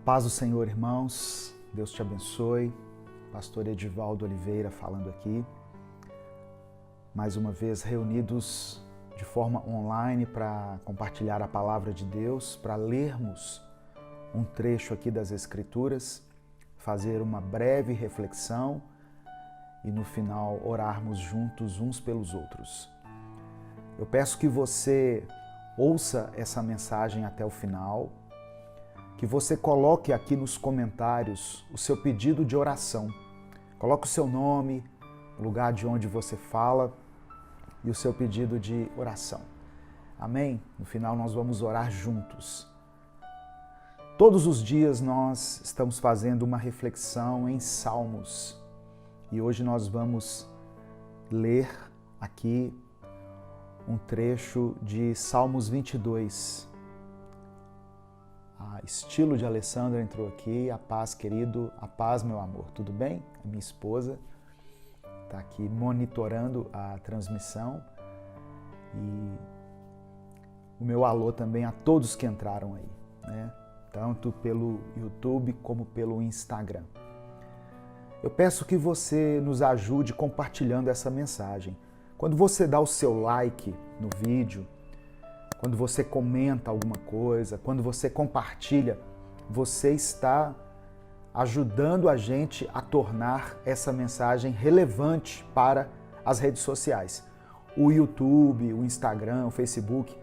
Paz do Senhor, irmãos. Deus te abençoe. Pastor Edivaldo Oliveira falando aqui. Mais uma vez reunidos de forma online para compartilhar a palavra de Deus, para lermos um trecho aqui das Escrituras, fazer uma breve reflexão e no final orarmos juntos uns pelos outros. Eu peço que você ouça essa mensagem até o final, que você coloque aqui nos comentários o seu pedido de oração. Coloque o seu nome, o lugar de onde você fala e o seu pedido de oração. Amém? No final nós vamos orar juntos. Todos os dias nós estamos fazendo uma reflexão em Salmos e hoje nós vamos ler aqui um trecho de Salmos 22. Estilo de Alessandra entrou aqui. A paz, querido. A paz, meu amor. Tudo bem? A minha esposa está aqui monitorando a transmissão. E o meu alô também a todos que entraram aí, né? Tanto pelo YouTube como pelo Instagram. Eu peço que você nos ajude compartilhando essa mensagem. Quando você dá o seu like no vídeo, quando você comenta alguma coisa, quando você compartilha, você está ajudando a gente a tornar essa mensagem relevante para as redes sociais. O YouTube, o Instagram, o Facebook,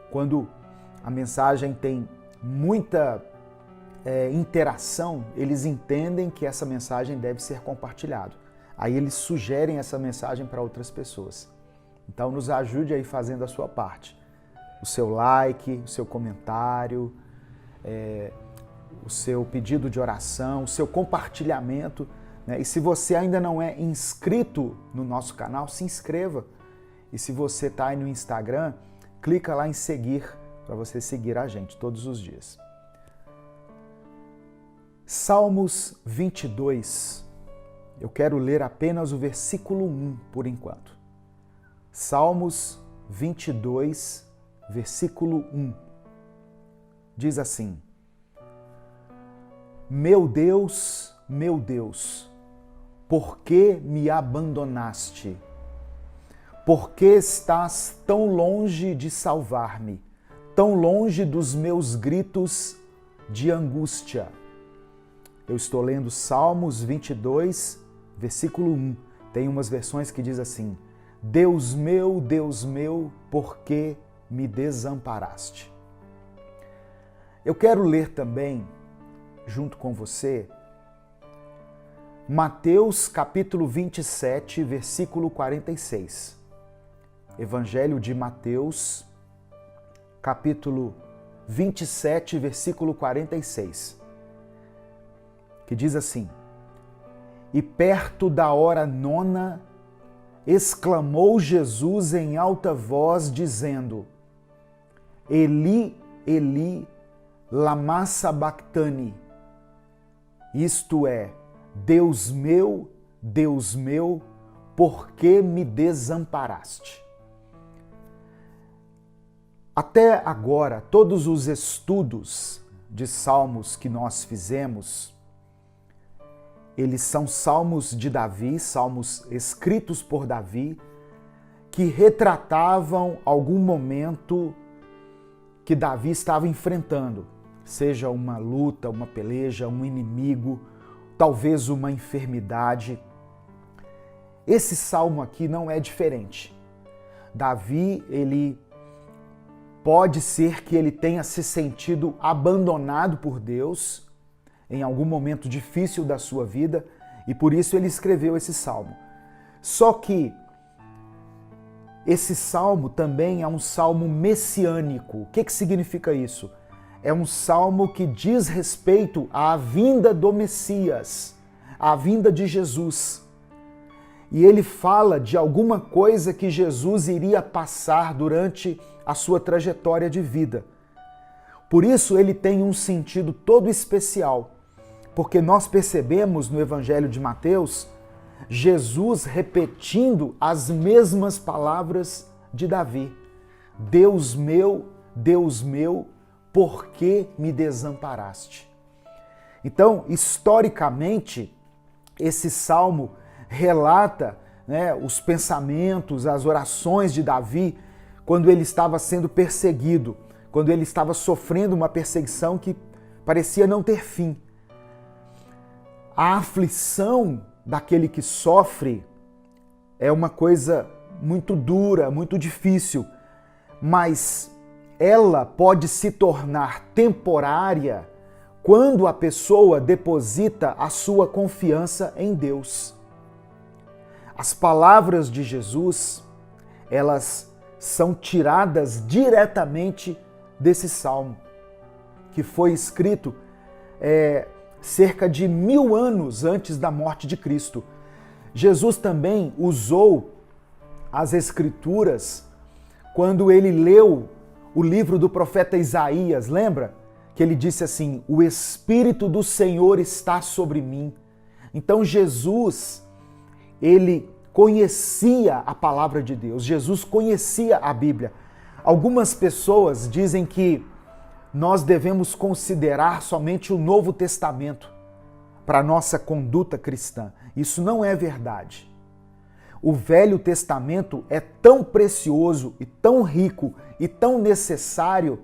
quando a mensagem tem muita interação, eles entendem que essa mensagem deve ser compartilhada. Aí eles sugerem essa mensagem para outras pessoas. Então nos ajude aí fazendo a sua parte. O seu like, o seu comentário, o seu pedido de oração, o seu compartilhamento, né? E se você ainda não é inscrito no nosso canal, se inscreva. E se você está aí no Instagram, clica lá em seguir para você seguir a gente todos os dias. Salmos 22. Eu quero ler apenas o versículo 1 por enquanto. Salmos 22, versículo 1. Diz assim: meu Deus, por que me abandonaste? Por que estás tão longe de salvar-me, tão longe dos meus gritos de angústia? Eu estou lendo Salmos 22, versículo 1. Tem umas versões que diz assim: Deus meu, por que me desamparaste? Eu quero ler também, junto com você, Mateus capítulo 27, versículo 46. Evangelho de Mateus, capítulo 27, versículo 46. Que diz assim: e perto da hora nona, exclamou Jesus em alta voz, dizendo: Eli, Eli, lama sabactani. Isto é, Deus meu, por que me desamparaste? Até agora, todos os estudos de salmos que nós fizemos, eles são salmos de Davi, salmos escritos por Davi, que retratavam algum momento que Davi estava enfrentando, seja uma luta, uma peleja, um inimigo, talvez uma enfermidade. Esse salmo aqui não é diferente. Davi, ele pode ser que ele tenha se sentido abandonado por Deus em algum momento difícil da sua vida e por isso ele escreveu esse salmo. Só que esse salmo também é um salmo messiânico. O que significa isso? É um salmo que diz respeito à vinda do Messias, à vinda de Jesus. E ele fala de alguma coisa que Jesus iria passar durante a sua trajetória de vida. Por isso ele tem um sentido todo especial, porque nós percebemos no Evangelho de Mateus Jesus repetindo as mesmas palavras de Davi. Deus meu, por que me desamparaste? Então, historicamente, esse salmo relata, né, os pensamentos, as orações de Davi quando ele estava sendo perseguido, quando ele estava sofrendo uma perseguição que parecia não ter fim. A aflição daquele que sofre é uma coisa muito dura, muito difícil, mas ela pode se tornar temporária quando a pessoa deposita a sua confiança em Deus. As palavras de Jesus, elas são tiradas diretamente desse salmo, que foi escrito cerca de 1000 anos antes da morte de Cristo. Jesus também usou as Escrituras quando ele leu o livro do profeta Isaías, lembra? Que ele disse assim: o Espírito do Senhor está sobre mim. Então Jesus, ele conhecia a palavra de Deus, Jesus conhecia a Bíblia. Algumas pessoas dizem que nós devemos considerar somente o Novo Testamento para a nossa conduta cristã. Isso não é verdade. O Velho Testamento é tão precioso e tão rico e tão necessário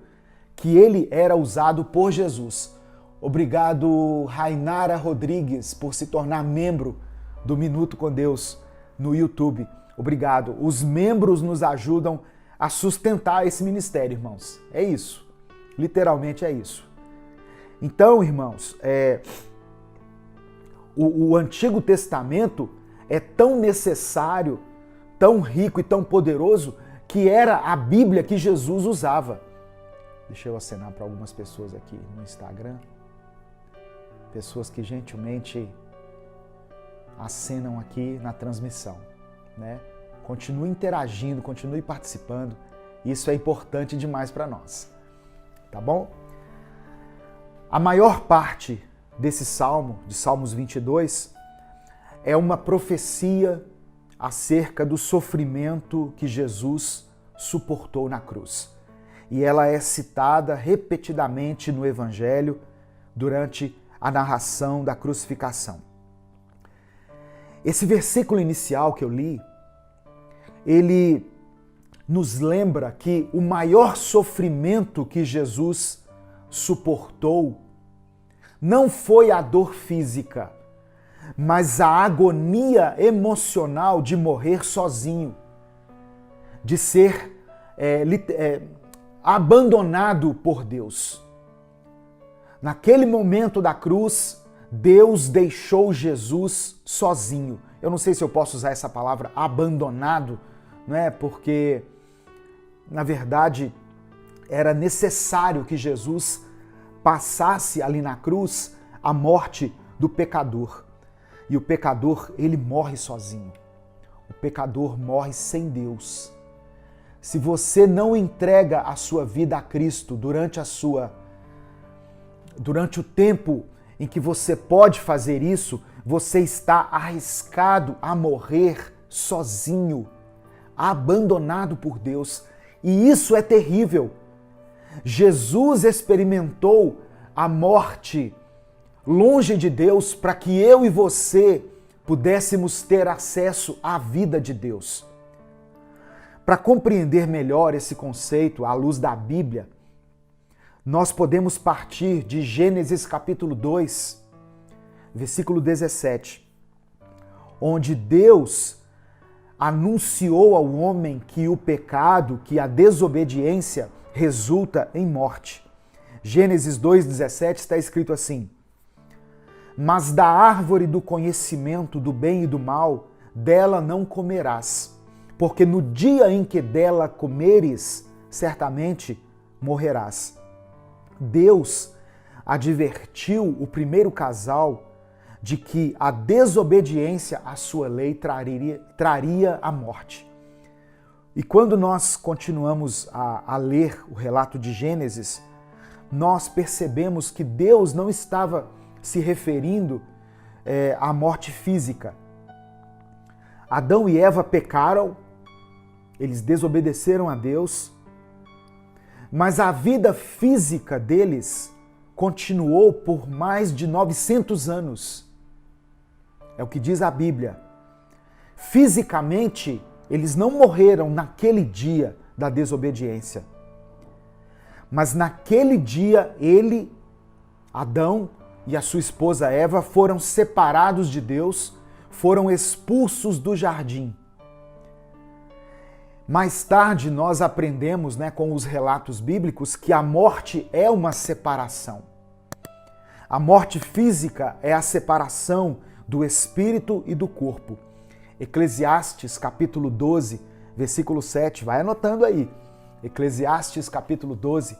que ele era usado por Jesus. Obrigado, Rainara Rodrigues, por se tornar membro do Minuto com Deus no YouTube. Obrigado. Os membros nos ajudam a sustentar esse ministério, irmãos. É isso. Literalmente é isso. Então, irmãos, o Antigo Testamento é tão necessário, tão rico e tão poderoso que era a Bíblia que Jesus usava. Deixa eu acenar para algumas pessoas aqui no Instagram. Pessoas que gentilmente acenam aqui na transmissão, né? Continue interagindo, continue participando. Isso é importante demais para nós. Tá bom? A maior parte desse salmo, de Salmos 22, é uma profecia acerca do sofrimento que Jesus suportou na cruz. E ela é citada repetidamente no Evangelho durante a narração da crucificação. Esse versículo inicial que eu li, ele nos lembra que o maior sofrimento que Jesus suportou não foi a dor física, mas a agonia emocional de morrer sozinho, de ser abandonado por Deus. Naquele momento da cruz, Deus deixou Jesus sozinho. Eu não sei se eu posso usar essa palavra abandonado, não é? Porque, na verdade, era necessário que Jesus passasse ali na cruz a morte do pecador. E o pecador, ele morre sozinho. O pecador morre sem Deus. Se você não entrega a sua vida a Cristo durante o tempo em que você pode fazer isso, você está arriscado a morrer sozinho, abandonado por Deus. E isso é terrível. Jesus experimentou a morte longe de Deus para que eu e você pudéssemos ter acesso à vida de Deus. Para compreender melhor esse conceito à luz da Bíblia, nós podemos partir de Gênesis capítulo 2, versículo 17, onde Deus anunciou ao homem que o pecado, que a desobediência resulta em morte. Gênesis 2,17 está escrito assim: mas da árvore do conhecimento do bem e do mal, dela não comerás, porque no dia em que dela comeres, certamente morrerás. Deus advertiu o primeiro casal de que a desobediência à sua lei traria a morte. E quando nós continuamos a ler o relato de Gênesis, nós percebemos que Deus não estava se referindo à morte física. Adão e Eva pecaram, eles desobedeceram a Deus, mas a vida física deles continuou por mais de 900 anos. É o que diz a Bíblia. Fisicamente, eles não morreram naquele dia da desobediência. Mas naquele dia, Adão e a sua esposa Eva foram separados de Deus, foram expulsos do jardim. Mais tarde nós aprendemos, com os relatos bíblicos, que a morte é uma separação. A morte física é a separação do espírito e do corpo. Eclesiastes capítulo 12, versículo 7, vai anotando aí. Eclesiastes capítulo 12,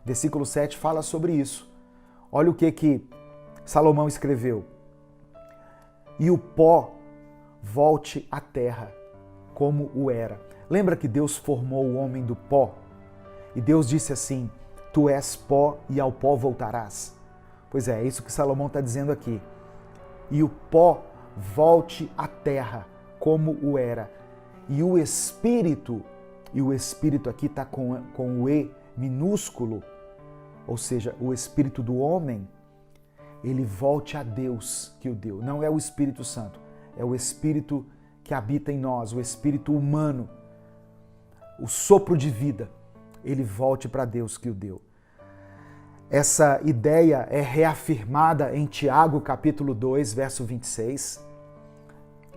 versículo 7 fala sobre isso. Olha o que Salomão escreveu. E o pó volte à terra como o era. Lembra que Deus formou o homem do pó? E Deus disse assim, tu és pó e ao pó voltarás. Pois é isso que Salomão está dizendo aqui. E o pó volte à terra como o era. E o espírito aqui está com o E minúsculo, ou seja, o espírito do homem, ele volte a Deus que o deu. Não é o Espírito Santo, é o espírito que habita em nós, o espírito humano, o sopro de vida, ele volte para Deus que o deu. Essa ideia é reafirmada em Tiago capítulo 2, verso 26.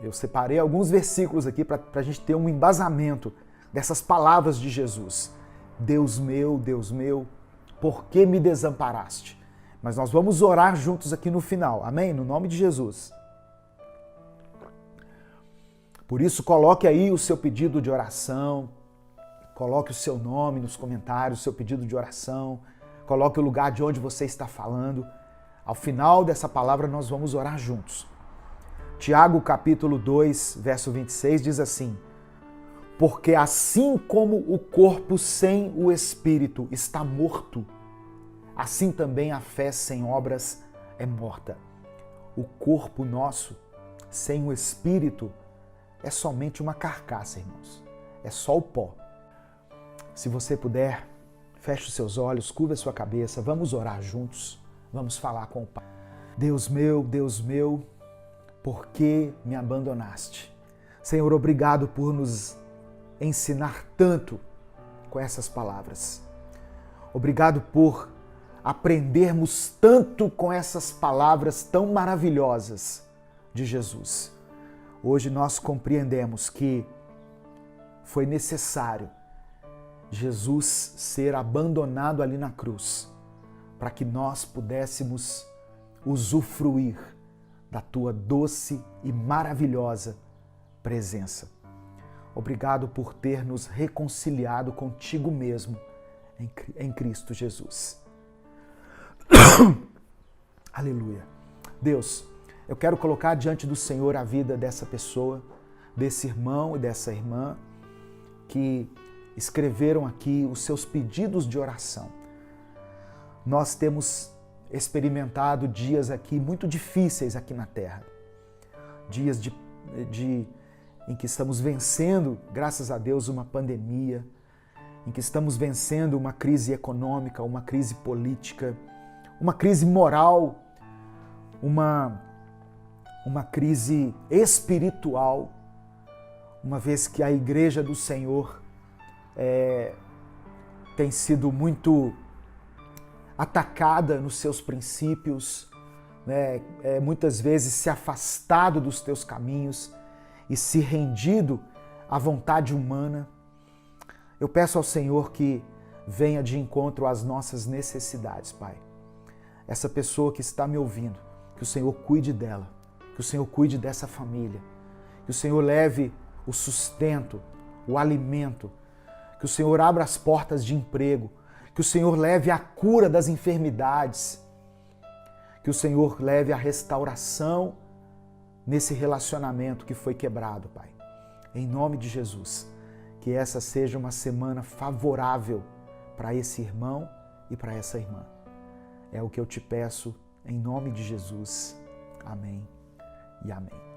Eu separei alguns versículos aqui para a gente ter um embasamento dessas palavras de Jesus. Deus meu, por que me desamparaste? Mas nós vamos orar juntos aqui no final, amém? No nome de Jesus. Por isso, coloque aí o seu pedido de oração, coloque o seu nome nos comentários, o seu pedido de oração, coloque o lugar de onde você está falando. Ao final dessa palavra, nós vamos orar juntos. Tiago, capítulo 2, verso 26, diz assim, porque assim como o corpo sem o espírito está morto, assim também a fé sem obras é morta. O corpo nosso, sem o espírito, é somente uma carcaça, irmãos. É só o pó. Se você puder, feche os seus olhos, curva a sua cabeça, vamos orar juntos, vamos falar com o Pai. Deus meu, por que me abandonaste? Senhor, obrigado por nos ensinar tanto com essas palavras. Obrigado por aprendermos tanto com essas palavras tão maravilhosas de Jesus. Hoje nós compreendemos que foi necessário Jesus ser abandonado ali na cruz para que nós pudéssemos usufruir da tua doce e maravilhosa presença. Obrigado por ter nos reconciliado contigo mesmo em Cristo Jesus. Aleluia. Deus, eu quero colocar diante do Senhor a vida dessa pessoa, desse irmão e dessa irmã que escreveram aqui os seus pedidos de oração. Nós temos experimentado dias aqui muito difíceis aqui na Terra. Dias em que estamos vencendo, graças a Deus, uma pandemia, em que estamos vencendo uma crise econômica, uma crise política, uma crise moral, uma crise espiritual, uma vez que a Igreja do Senhor tem sido muito atacada nos seus princípios, muitas vezes se afastado dos teus caminhos e se rendido à vontade humana. Eu peço ao Senhor que venha de encontro às nossas necessidades, Pai. Essa pessoa que está me ouvindo, que o Senhor cuide dela, que o Senhor cuide dessa família, que o Senhor leve o sustento, o alimento, que o Senhor abra as portas de emprego, que o Senhor leve a cura das enfermidades, que o Senhor leve a restauração nesse relacionamento que foi quebrado, Pai. Em nome de Jesus, que essa seja uma semana favorável para esse irmão e para essa irmã. É o que eu te peço em nome de Jesus. Amém e amém.